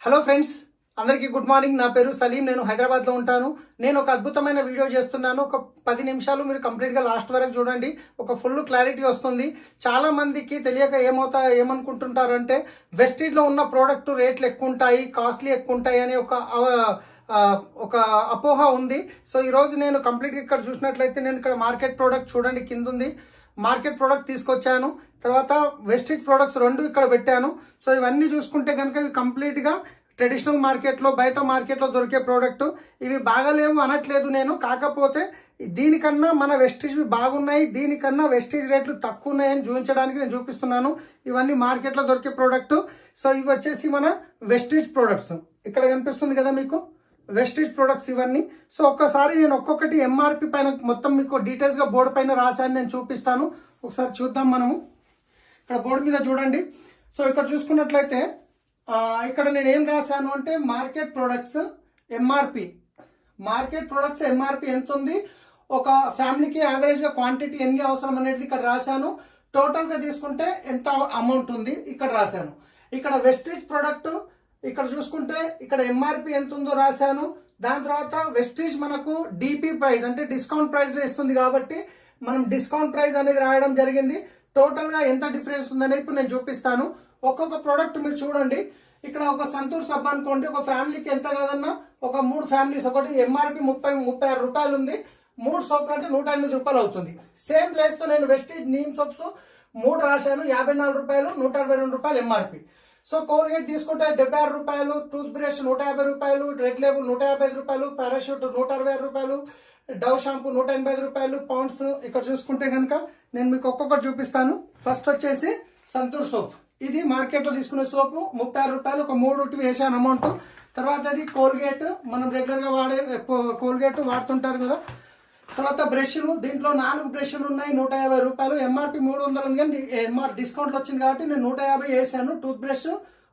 Hello friends, అందరికీ good morning. నా పేరు సలీం. నేను హైదరాబాద్లో ఉంటాను. నేను ఒక అద్భుతమైన వీడియో చేస్తున్నాను. ఒక 10 నిమిషాలు మీరు కంప్లీట్గా లాస్ట్ వరకు చూడండి. ఒక ఫుల్ క్లారిటీ వస్తుంది. చాలా మందికి తెలియక ఏమనుకుంటుంటారంటే వెస్టీజ్లో ఉన్న ప్రోడక్ట్ రేట్లు ఎక్కువ ఉంటాయి, కాస్ట్లీ ఎక్కువ ఉంటాయి అనే ఒక అపోహ ఉంది. సో ఈరోజు నేను కంప్లీట్గా ఇక్కడ చూసినట్లయితే నేను ఇక్కడ మార్కెట్ ప్రోడక్ట్ చూడండి, కింద ఉంది. మార్కెట్ ప్రోడక్ట్ తీసుకొచ్చాను. తర్వాత వెస్టీజ్ ప్రోడక్ట్స్ 2 ఇక్కడ పెట్టాను. సో ఇవన్నీ చూసుకుంటే కనుక ఇవి కంప్లీట్గా ట్రెడిషనల్ మార్కెట్లో, బయట మార్కెట్లో దొరికే ప్రోడక్ట్. ఇవి బాగాలేవు అనట్లేదు నేను, కాకపోతే దీనికన్నా మన వెస్టీజ్ బాగున్నాయి, దీనికన్నా వెస్టీజ్ రేట్లు తక్కువ ఉన్నాయని చూపించడానికి నేను చూపిస్తున్నాను. ఇవన్నీ మార్కెట్లో దొరికే ప్రోడక్ట్. సో ఇవి వచ్చేసి మన వెస్టీజ్ ప్రోడక్ట్స్. ఇక్కడ కనిపిస్తుంది కదా మీకు, వెస్టీజ్ ప్రొడక్ట్స్ ఇవన్నీ. సో ఒక్కసారి నేను ఒక్కొక్కటి ఎంఆర్పి పైన మొత్తం మీకు డీటెయిల్స్గా బోర్డు పైన రాశాను, నేను చూపిస్తాను. ఒకసారి చూద్దాం మనము. ఇక్కడ బోర్డు మీద చూడండి. సో ఇక్కడ చూసుకున్నట్లయితే ఇక్కడ నేను ఏం రాశాను అంటే market products MRP. Market products MRP ఎంత ఉంది, ఒక ఫ్యామిలీకి యావరేజ్గా క్వాంటిటీ ఎన్ని అవసరం అనేది ఇక్కడ రాశాను. టోటల్గా తీసుకుంటే ఎంత అమౌంట్ ఉంది ఇక్కడ రాశాను. ఇక్కడ వెస్టీజ్ ప్రొడక్ట్ ఇక్కడ చూసుకుంటే ఇక్కడ ఎంఆర్పి ఎంత ఉందో రాశాను. దాని తర్వాత వెస్టీజ్ మనకు డిపి ప్రైస్ అంటే డిస్కౌంట్ ప్రైస్లో ఇస్తుంది కాబట్టి మనం డిస్కౌంట్ ప్రైస్ అనేది రాయడం జరిగింది. టోటల్గా ఎంత డిఫరెన్స్ ఉందనేది ఇప్పుడు నేను చూపిస్తాను. ఒక్కొక్క ప్రోడక్ట్ మీరు చూడండి. ఇక్కడ ఒక సంతూర్ సబ్బు అనుకోండి, ఒక ఫ్యామిలీకి ఎంత కాదన్నా ఒక 3 ఫ్యామిలీస్, ఒకటి ఎంఆర్పి 36 రూపాయలు ఉంది. 3 సోపులు అంటే 108 రూపాయలు అవుతుంది. సేమ్ ప్లేస్తో నేను వెస్టీజ్ నీమ్ సోప్స్ 3 రాశాను, 54 రూపాయలు, 122 రూపాయలు ఎంఆర్పి. సో కోల్గేట్ తీసుకుంటే 76 రూపాయలు, టూత్ బ్రష్ 150 రూపాయలు, రెడ్ లేబుల్ 155 రూపాయలు, పారాషూట్ 160 రూపాయలు, డవ్ షాంపూ 180 రూపాయలు, పౌండ్స్. ఇక్కడ చూసుకుంటే కనుక నేను మీకు ఒక్కొక్కటి చూపిస్తాను. ఫస్ట్ వచ్చేసి సంతూర్ సోప్. ఇది మార్కెట్లో తీసుకునే సోపు 36 రూపాయలు, ఒక 3 వేసాను అమౌంట్. తర్వాత అది కోల్గేట్, మనం రెగ్యులర్గా వాడే కోల్గేట్ వాడుతుంటారు కదా. తర్వాత బ్రష్లు, దీంట్లో 4 బ్రష్లు ఉన్నాయి, 150 రూపాయలు. ఎంఆర్పి 300 ఉంది కానీ డిస్కౌంట్లో వచ్చింది కాబట్టి నేను 150 వేసాను. టూత్ బ్రష్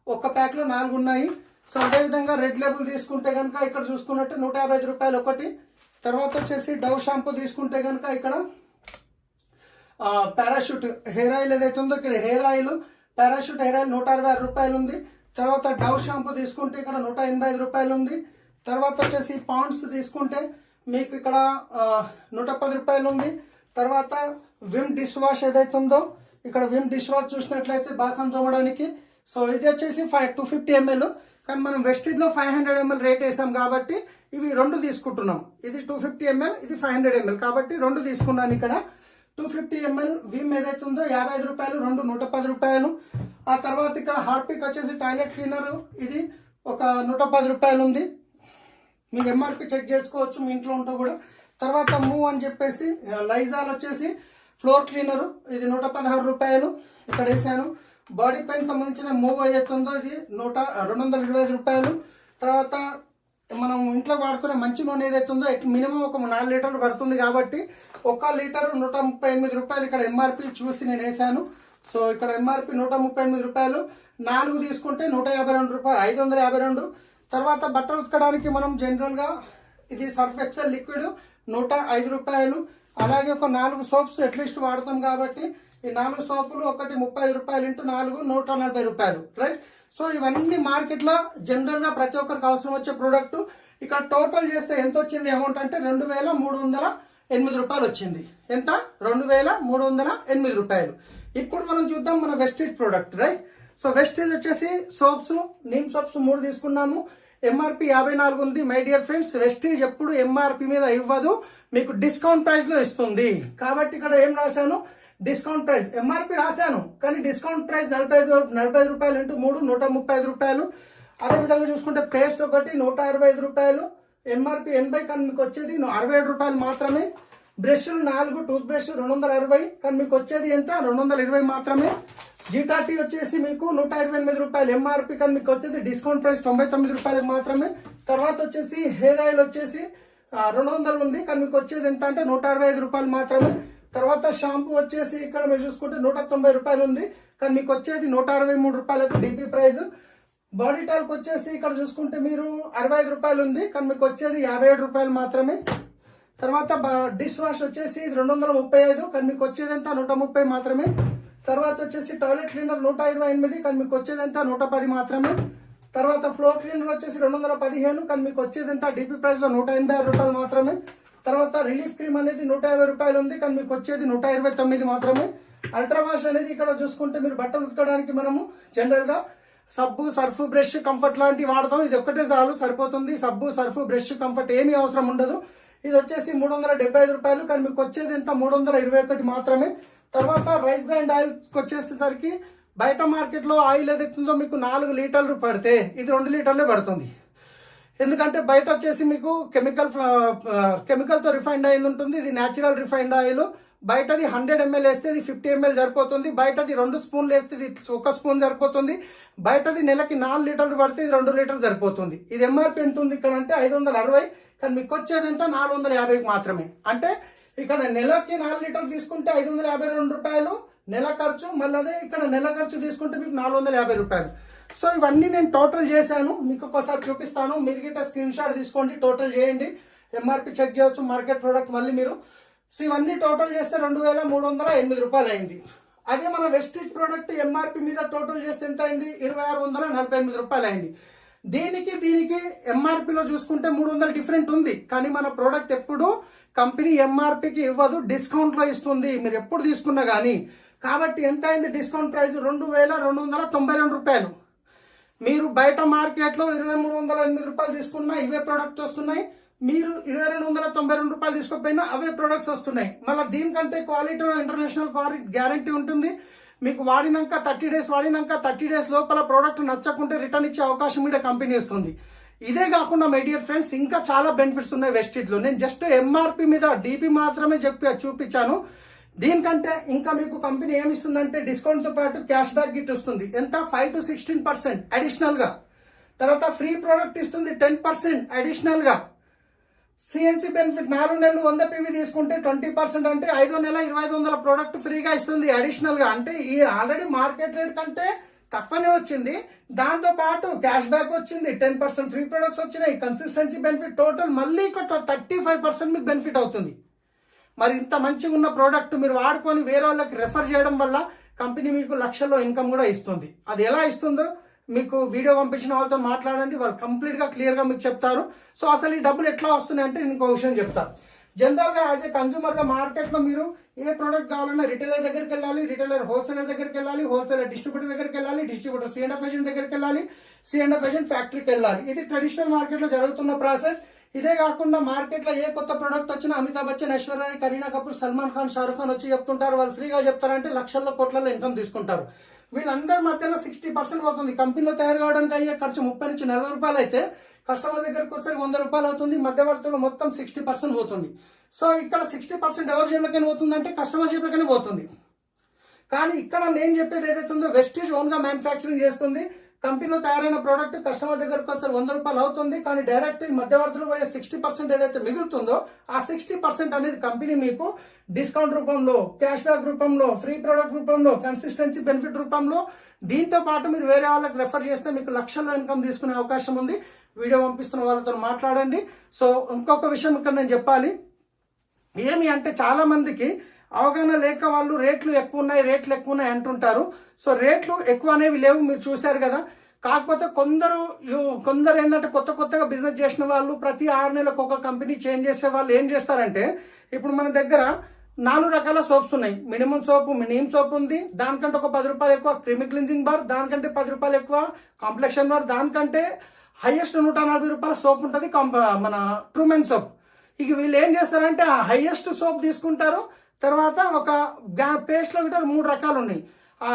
ఒక్క ప్యాక్లో 4 ఉన్నాయి. సో అదేవిధంగా రెడ్ లేబుల్ తీసుకుంటే కనుక ఇక్కడ చూసుకున్నట్టు 155 రూపాయలు ఒకటి. తర్వాత వచ్చేసి డవ్ షాంపూ తీసుకుంటే కనుక ఇక్కడ పారాషూట్ హెయిర్ ఆయిల్ ఏదైతే ఉందో ఇక్కడ hair oil, parachute hair oil 166 రూపాయలు ఉంది. తర్వాత డవ్ షాంపూ తీసుకుంటే ఇక్కడ 185 రూపాయలు ఉంది. తర్వాత వచ్చేసి పౌండ్స్ తీసుకుంటే మీకు ఇక్కడ 110 రూపాయలు ఉంది. తర్వాత విమ్ డిష్ వాష్ ఏదైతే ఉందో ఇక్కడ విమ్ డిష్ వాష్ చూసినట్లయితే బాసన్ తోమడానికి. సో ఇది వచ్చేసి 250 ml, కానీ మనం వెస్టీజ్లో 500 ml రేట్ వేసాం కాబట్టి ఇవి 2 తీసుకుంటున్నాం. ఇది 250 ml, ఇది 500 ml కాబట్టి 2 తీసుకున్నాను. ఇక్కడ 250 ml విమ్ ఏదైతే ఉందో 55 రూపాయలు, 2 110 రూపాయలు. ఆ తర్వాత ఇక్కడ హార్పిక్ వచ్చేసి టాయిలెట్ క్లీనర్, ఇది ఒక 110 రూపాయలు ఉంది. మీరు ఎంఆర్పి చెక్ చేసుకోవచ్చు మీ ఇంట్లో ఉంటూ కూడా. తర్వాత మూవ్ అని చెప్పేసి లైజాల్ వచ్చేసి ఫ్లోర్ క్లీనరు, ఇది 116 రూపాయలు ఇక్కడ వేసాను. బాడీ పెయిన్ సంబంధించిన మూవ్ ఏదైతే ఉందో ఇది 225 రూపాయలు. తర్వాత మనం ఇంట్లో వాడుకునే మంచి నూనె ఏదైతే ఉందో మినిమం ఒక 4 లీటర్లు పడుతుంది కాబట్టి 1 లీటర్ 138 రూపాయలు ఇక్కడ ఎంఆర్పి చూసి నేను వేసాను. సో ఇక్కడ ఎంఆర్పి 138 రూపాయలు. 4 తీసుకుంటే 152 రూపాయలు, 552. తర్వాత బట్టలు ఉతకడానికి మనం జనరల్గా ఇది సర్ఫ్ ఎక్సెల్ లిక్విడ్ 105 రూపాయలు. అలాగే ఒక 4 సోప్స్ అట్లీస్ట్ వాడతాం కాబట్టి ఈ 4 సోపులు ఒకటి 30 రూపాయలు ఇంటూ 4 140 రూపాయలు, రైట్. సో ఇవన్నీ మార్కెట్లో జనరల్గా ప్రతి ఒక్కరికి అవసరం వచ్చే ప్రోడక్ట్. ఇక్కడ టోటల్ చేస్తే ఎంత వచ్చింది అమౌంట్ అంటే 2308 రూపాయలు వచ్చింది. ఎంత? 2308 రూపాయలు. ఇప్పుడు మనం చూద్దాం మన Vestige product, right. So Vestige వచ్చేసి సోప్స్, నీమ్ సోప్స్ 3 తీసుకున్నాము. ఎంఆర్పి 54 ఉంది. మై డియర్ ఫ్రెండ్స్, వెస్టీజ్ ఎప్పుడు ఎంఆర్పి మీద ఇవ్వదు, మీకు డిస్కౌంట్ ప్రైస్లో ఇస్తుంది. కాబట్టి ఇక్కడ ఏం రాశాను, డిస్కౌంట్ ప్రైస్. ఎంఆర్పి రాశాను కానీ డిస్కౌంట్ ప్రైస్ 45 రూపాయలు ఇంటూ 3 135 రూపాయలు. అదేవిధంగా చూసుకుంటే పేస్ట్ ఒకటి 165 రూపాయలు, ఎంఆర్పి 80 కానీ మీకు వచ్చేది 67 రూపాయలు మాత్రమే. బ్రష్లు 4 టూత్ బ్రష్ 260 కానీ మీకు వచ్చేది ఎంత, 220 మాత్రమే. జీటాటీ వచ్చేసి మీకు 128 రూపాయలు ఎంఆర్పి కానీ మీకు వచ్చేది డిస్కౌంట్ ప్రైస్ 99 రూపాయలకు మాత్రమే. తర్వాత వచ్చేసి హెయిర్ ఆయిల్ వచ్చేసి 200 ఉంది కానీ మీకు వచ్చేది ఎంత అంటే 165 రూపాయలు మాత్రమే. తర్వాత షాంపూ వచ్చేసి ఇక్కడ మీరు చూసుకుంటే 190 రూపాయలు ఉంది కానీ మీకు వచ్చేది 163 రూపాయలకు డిపి ప్రైస్. బాడీ టాల్క్ వచ్చేసి ఇక్కడ చూసుకుంటే మీరు 65 రూపాయలు ఉంది కానీ మీకు వచ్చేది 57 రూపాయలు మాత్రమే. తర్వాత డిష్ వాష్ వచ్చేసి 235 కానీ మీకు వచ్చేది ఎంత, 130 మాత్రమే. తర్వాత వచ్చేసి టాయిలెట్ క్లీనర్ 128 కానీ మీకు వచ్చేది ఎంత, 110 మాత్రమే. తర్వాత ఫ్లోర్ క్లీనర్ వచ్చేసి 215, కానీ మీకు వచ్చేది ఎంత డిపి ప్రైస్ లో 186 రూపాయలు మాత్రమే. తర్వాత రిలీఫ్ క్రీమ్ అనేది 150 రూపాయలు ఉంది, కానీ మీకు వచ్చేది 129 మాత్రమే. అల్ట్రా వాష్ అనేది ఇక్కడ చూసుకుంటే మీరు బట్టలు ఉతకడానికి మనము జనరల్ గా సబ్బు, సర్ఫ్, బ్రష్, కంఫర్ట్ లాంటివి వాడతాం. ఇది ఒక్కటే చాలు సరిపోతుంది. సబ్బు, సర్ఫ్, బ్రష్, కంఫర్ట్ ఏమీ అవసరం ఉండదు. ఇది వచ్చేసి 375 రూపాయలు, కానీ మీకు వచ్చేది ఎంత 321 మాత్రమే. తర్వాత రైస్ బ్రాండ్ ఆయిల్ వచ్చేసేసరికి బయట మార్కెట్ లో ఆయిల్ ఏదైతుందో మీకు 4 లీటర్లు పడితే ఇది 2 లీటర్లే పడుతుంది. ఎందుకంటే బయట వచ్చేసి మీకు కెమికల్ తో రిఫైండ్ ఆయిల్ ఉంటుంది, ఇది న్యాచురల్ రిఫైండ్ ఆయిల్. బయటది 100 ml వేస్తే ఇది 50 ml సరిపోతుంది. బయటది 2 స్పూన్లు వేస్తే ఇది 1 స్పూన్ సరిపోతుంది. బయటది నెలకి 4 లీటర్లు పడితే ఇది 2 లీటర్లు సరిపోతుంది. ఇది ఎంఆర్పి ఎంత ఉంది ఇక్కడ అంటే 560, కానీ మీకు వచ్చేది ఎంత 450 మాత్రమే. అంటే ఇక్కడ నెలకి 4 లీటర్లు తీసుకుంటే 552 రూపాయలు నెల ఖర్చు, మళ్ళీ అదే ఇక్కడ నెల ఖర్చు తీసుకుంటే మీకు 450 రూపాయలు. సో ఇవన్నీ నేను టోటల్ చేశాను, మీకు ఒకసారి చూపిస్తాను. మీరు గిట్ట స్క్రీన్ షాట్ తీసుకోండి, టోటల్ చేయండి, ఎంఆర్పి చెక్ చేయవచ్చు, మార్కెట్ ప్రోడక్ట్ మళ్ళీ మీరు. సో ఇవన్నీ టోటల్ చేస్తే 2308 రూపాయలు అయింది. అదే మన వెస్టిజ్ ప్రోడక్ట్ ఎంఆర్పి మీద టోటల్ చేస్తే ఎంత అయింది 2648 రూపాయలు అయింది. దీనికి ఎంఆర్పిలో చూసుకుంటే 300 డిఫరెంట్ ఉంది, కానీ మన ప్రోడక్ట్ ఎప్పుడు కంపెనీ ఎంఆర్పికి ఇవ్వదు, డిస్కౌంట్ లో ఇస్తుంది మీరు ఎప్పుడు తీసుకున్నా కానీ. కాబట్టి ఎంత అయింది డిస్కౌంట్ ప్రైస్ 2292 రూపాయలు. మీరు బయట మార్కెట్ లో 2308 రూపాయలు తీసుకున్నా ఇవే ప్రొడక్ట్స్ వస్తున్నాయి, మీరు 2292 రూపాయలు తీసుకోకపోయినా అవే ప్రొడక్ట్స్ వస్తున్నాయి. మళ్ళీ దీనికంటే క్వాలిటీలో ఇంటర్నేషనల్ గ్యారంటీ ఉంటుంది. మీకు వాడినాక 30 డేస్ వాడినాక 30 డేస్ లోపల ప్రోడక్ట్ నచ్చకుంటే రిటర్న్ ఇచ్చే అవకాశం కూడా కంపెనీ ఇస్తుంది. ఇదే కాకుండా మై డియర్ ఫ్రెండ్స్ ఇంకా చాలా బెనిఫిట్స్ ఉన్నాయి వెస్టిజ్ లో. నేను జస్ట్ ఎంఆర్పి మీద డిపి మాత్రమే చూపించాను. దీనికంటే ఇంకా మీకు కంపెనీ ఏమిస్తుందంటే డిస్కౌంట్ తో పాటు క్యాష్ బ్యాక్ గిట్ వస్తుంది. ఎంత 5 to 16% అడిషనల్ గా. తర్వాత ఫ్రీ ప్రోడక్ట్ ఇస్తుంది 10% అడిషనల్ గా. సిఎన్సి బెనిఫిట్ 4 నెలలు 100 PV తీసుకుంటే 20%, అంటే 5వ నెల 2500 ప్రోడక్ట్ ఫ్రీగా ఇస్తుంది అడిషనల్ గా. అంటే ఈ ఆల్రెడీ మార్కెట్ రేట్ కంటే తక్కువనే వచ్చింది, దాంతో పాటు క్యాష్ బ్యాక్ వచ్చింది, 10% ఫ్రీ ప్రొడక్ట్స్ వచ్చినాయి, కన్సిస్టెన్సీ బెనిఫిట్, టోటల్ మళ్ళీ 35% మీకు బెనిఫిట్ అవుతుంది. మరి ఇంత మంచిగా ఉన్న ప్రోడక్ట్ మీరు వాడుకొని వేరే వాళ్ళకి రెఫర్ చేయడం వల్ల కంపెనీ మీకు లక్షల్లో ఇన్కమ్ కూడా ఇస్తుంది. అది ఎలా ఇస్తుందో మీకు వీడియో పంపించిన వాళ్ళతో మాట్లాడండి, వాళ్ళు కంప్లీట్ గా క్లియర్ గా మీకు చెప్తారు. సో అసలు ఈ డబ్బులు ఎట్లా వస్తున్నాయి అంటే నేను ఇంకో విషయం చెప్తాను. జనరల్ గా యాజ్ ఏ కన్సూమర్ గా మార్కెట్ లో మీరు ఏ ప్రోడక్ట్ కావాలన్నా రిటైలర్ దగ్గరికి వెళ్ళాలి, రిటైలర్ హోల్సేలర్ దగ్గరికి వెళ్ళాలి, హోల్సేలర్ డిస్ట్రిబ్యూటర్ దగ్గరికి వెళ్ళాలి, డిస్ట్రిబ్యూటర్ C&F ఏజెంట్ దగ్గరికి వెళ్ళాలి, C&F ఏజెంట్ ఫ్యాక్టరీకి వెళ్ళాలి. ఇది ట్రెడిషనల్ మార్కెట్ లో జరుగుతున్న ప్రాసెస్. ఇదే కాకుండా మార్కెట్ లో ఏ కొత్త ప్రోడక్ట్ వచ్చినా అమితాబ్ బచ్చన్, ఐశ్వర్య రాయ్, కరీనా కపూర్, సల్మాన్ ఖాన్, షారుఖ్ ఖాన్ వచ్చి చెప్తుంటారు. వాళ్ళు ఫ్రీగా చెప్తారంటే లక్షల్లో కోట్లలో ఇన్కమ్ తీసుకుంటారు. వీళ్ళందరి మధ్యలో 60% పోతుంది. కంపెనీలో తయారు కావడానికి అయ్యే ఖర్చు 30 నుంచి 40 రూపాయలు అయితే కస్టమర్ దగ్గరకు వస్తే 100 రూపాయలు అవుతుంది. మధ్యవర్తులు మొత్తం 60% పోతుంది. సో ఇక్కడ 60% ఎవరి జేబులకైనా పోతుంది అంటే కస్టమర్ జేబులకైనా పోతుంది. కానీ ఇక్కడ నేను చెప్పేది ఏదైతే ఉందో వెస్టిజ్ ఓన్ గా మ్యానుఫ్యాక్చరింగ్ చేస్తుంది. కంపెనీలో తయారైన ప్రోడక్ట్ కస్టమర్ దగ్గరకు వస్తే 100 రూపాయలు అవుతుంది, కానీ డైరెక్ట్ మధ్యవర్తులు పోయే 60% ఏదైతే మిగులుతుందో ఆ 60% అనేది కంపెనీ మీకు డిస్కౌంట్ రూపంలో, క్యాష్ బ్యాక్ రూపంలో, ఫ్రీ ప్రోడక్ట్ రూపంలో, కన్సిస్టెన్సీ బెనిఫిట్ రూపంలో, దీంతో పాటు మీరు వేరే వాళ్ళకి రెఫర్ చేస్తే మీకు లక్షల్లో ఇన్కమ్ తీసుకునే అవకాశం ఉంది. వీడియో పంపిస్తున్న వాళ్ళతో మాట్లాడండి. సో ఇంకొక విషయం ఇక్కడ నేను చెప్పాలి, ఏమి అంటే చాలా మందికి అవగాహన లేక వాళ్ళు రేట్లు ఎక్కువ ఉన్నాయి అంటుంటారు. సో రేట్లు ఎక్కువ అనేవి లేవు, మీరు చూశారు కదా. కాకపోతే కొందరు ఏంటంటే కొత్తగా బిజినెస్ చేసిన వాళ్ళు ప్రతి 6 నెలలకు ఒక కంపెనీ చేంజ్ చేసే వాళ్ళు ఏం చేస్తారంటే, ఇప్పుడు మన దగ్గర 4 రకాల సోప్స్ ఉన్నాయి. మినిమం సోప్, నీమ్ సోప్ ఉంది, దానికంటే ఒక 10 రూపాయలు ఎక్కువ క్రీమీ క్లిన్జింగ్ బార్, దానికంటే 10 రూపాయలు ఎక్కువ కాంప్లెక్షన్ బార్, దానికంటే హైయెస్ట్ 140 రూపాయల సోప్ ఉంటుంది మన ట్రూమెన్ సోప్. ఇక వీళ్ళు ఏం చేస్తారంటే ఆ హైయెస్ట్ సోప్ తీసుకుంటారు. తర్వాత ఒక పేస్ట్ లో గిట్ట 3 రకాలు ఉన్నాయి. ఆ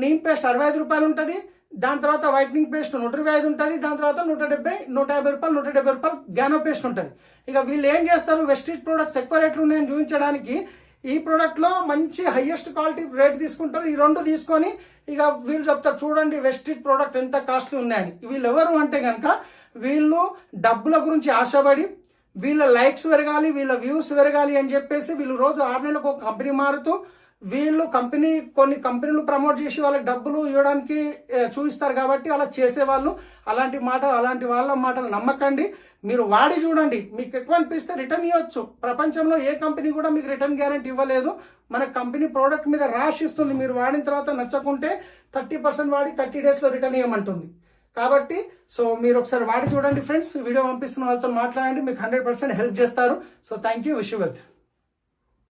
నీమ్ పేస్ట్ 65 రూపాయలు ఉంటుంది, దాని తర్వాత వైట్నింగ్ పేస్ట్ 125 ఉంటుంది, దాని తర్వాత 170, 150 రూపాయలు, 170 రూపాయలు గ్యానో పేస్ట్ ఉంటుంది. ఇక వీళ్ళు ఏం చేస్తారు, వెస్టిజ్ ప్రొడక్ట్స్ ఎక్కువ రేట్లు ఉన్నాయని చూపించడానికి ఈ ప్రొడక్ట్ లో మంచి హైయెస్ట్ క్వాలిటీ రేట్ తీసుకుంటారు. ఈ 2 తీసుకొని ఇక వీళ్ళు చెప్తారు చూడండి వెస్టిజ్ ప్రొడక్ట్ ఎంత కాస్ట్లీ ఉన్నాయని. వీళ్ళు ఎవరు అంటే కనుక వీళ్ళు డబ్బుల గురించి ఆశపడి వీళ్ళ లైక్స్ పెరగాలి, వీళ్ళ వ్యూస్ పెరగాలి అని చెప్పేసి వీళ్ళు రోజు 6 నెలలకు ఒక కంపెనీ మారుతూ వీళ్ళు కొన్ని కంపెనీలు ప్రమోట్ చేసి వాళ్ళకి డబ్బులు ఇవ్వడానికి చూపిస్తారు. కాబట్టి అలా చేసేవాళ్ళు అలాంటి వాళ్ళ మాటలు నమ్మకండి. మీరు వాడి చూడండి, మీకు ఎక్కువ అనిపిస్తే రిటర్న్ ఇవ్వచ్చు. ప్రపంచంలో ఏ కంపెనీ కూడా మీకు రిటర్న్ గ్యారెంటీ ఇవ్వలేదు. మన కంపెనీ ప్రోడక్ట్ మీద రాసి ఇస్తుంది. మీరు వాడిన తర్వాత నచ్చకుంటే 30% వాడి 30 డేస్ లో రిటర్న్ ఇవ్వమంటుంది. కాబట్టి సో మీరు ఒకసారి వాడి చూడండి ఫ్రెండ్స్, వీడియో పంపిస్తున్న వాళ్ళతో మాట్లాడండి, మీకు 100% హెల్ప్ చేస్తారు. So thank you, wish you well.